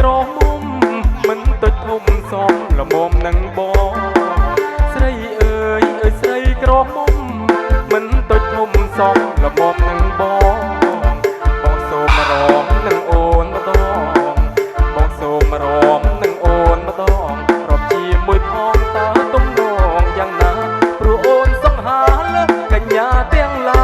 ក្រមុំមិនទុចធំសំល្មមនឹងបងស្រីអើយស្រីក្រមុំមិនទុចធំសំល្មមនឹងបងសូមរំនឹងអូនម្ដងបងសូមរំនឹងអូនម្ដងរាប់ជាមួយផងតើទំនងយ៉ាងណាព្រោះអូនសង្ហាលើកញ្ញាទាំងឡា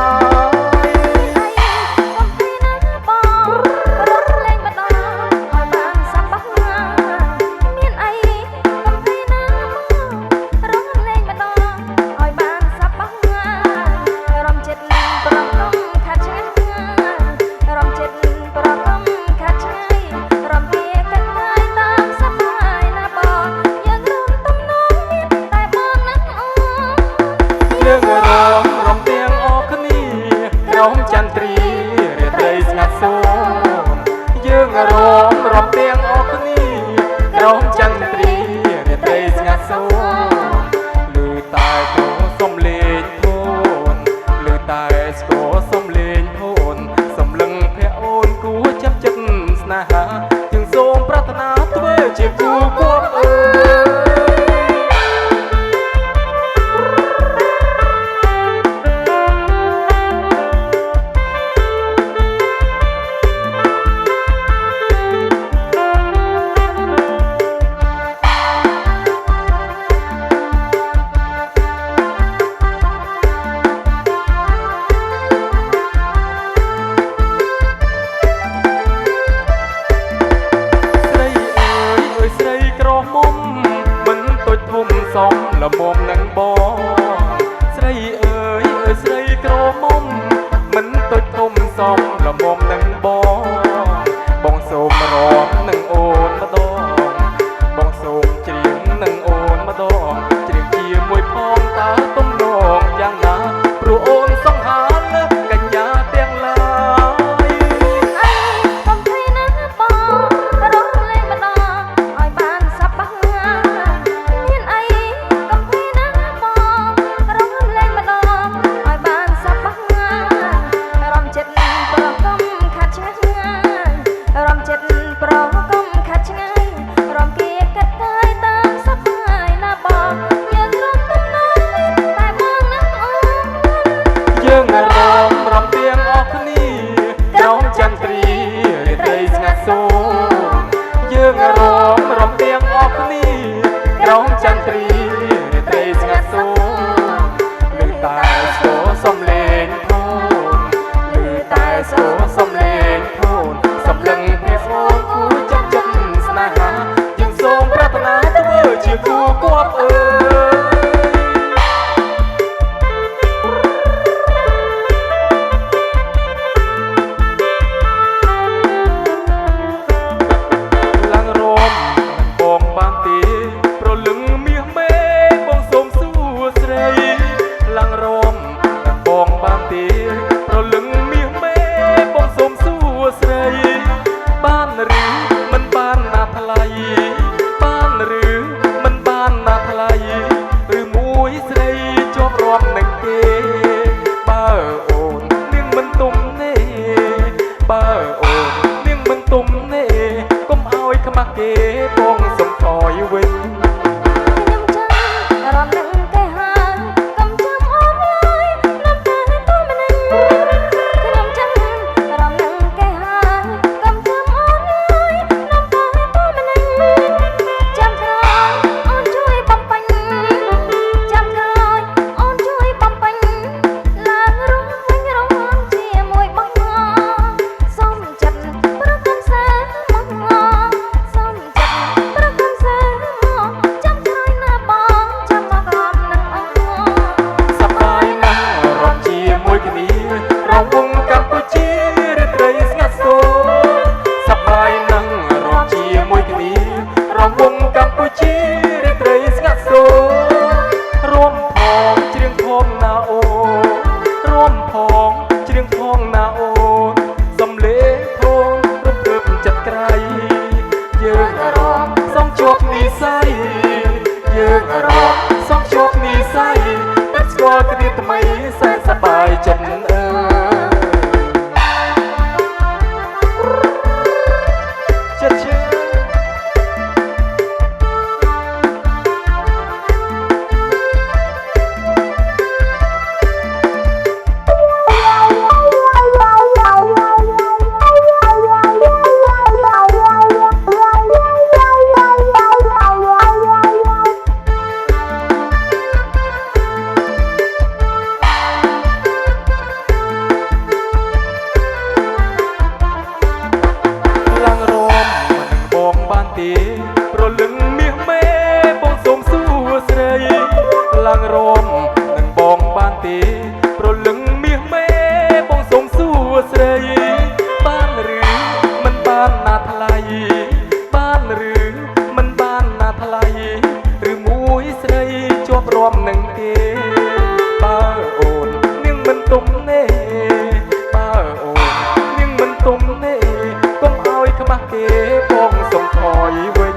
យើងរំរំទាំងអស់គ្នាក្រោមចន្ទ្រីរាត្រីស្ងាត់សូន្យឮតែស្គរសំលេងធូនឮតែស្គរសំលេងធូនសំឡឹងភ័ក្រអូនគួរចាប់ចិត្តស្នេហាយើងសូមប្រាថ្នាធ្វើជាគូគប់អើសំល្មមនឹងបងស្រីអើយស្រីក្រមុំមិនទុចធំសំល្មមនឹងបងសូមរំនឹងអូនម្ដងបងសូមច្រៀងនឹងអូនម្ដងច្រៀងជាមួយផងតើទំនងយ៉ាងណាព្រោះអូនសង្ហាលើកញ្ញាទាំងឡាយយើងរំរំទាំងអស់គ្នាក្រោមចន្ទ្រីរាត្រីស្ងាត់សូន្យយើងរំរំទាំងអស់គ្នាក្រោមចន្ទ្រីរាត្រីស្ងាត់សូន្យឮតែស្គរសំលេងធូនឮតែស្គរសំលេងធូនសំឡឹងភ័ក្រអូនគួរចាប់ចិត្តស្នេហាយើងសូមប្រាថ្នាធ្វើជាគូគប់អើបានឬមិនបានណាថ្លៃបានឬមិនបានណាថ្លៃឬមួយស្រីជាប់រាប់នឹងគេបើអូននាងមិនទុំទេបើអូននាងមិនទុំទេកុំឲ្យខ្មាស់គេបងសុំថយវិញយើងរកសងជួបនិស័យតែស្គាល់គ្នាថ្មីសែនសប្បាយចិត្តអើចិត្តជឿ ទេប្រលឹងមាសមេបងសូមសួស្ដីឡើងរំនឹងបងបានទេប្រលឹងមាសមេបងសូមសួស្ដីបានឬមិនបានណាថ្លៃបានឬមិនបានណាថ្លៃឬមួយស្រីជាប់រំនឹងទេបើអូននាងមិនទុំទេបើអូននាងមិនទុំទេកុំឲ្យខ្មាស់គេបងសុំថយវិញ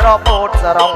របូតសរង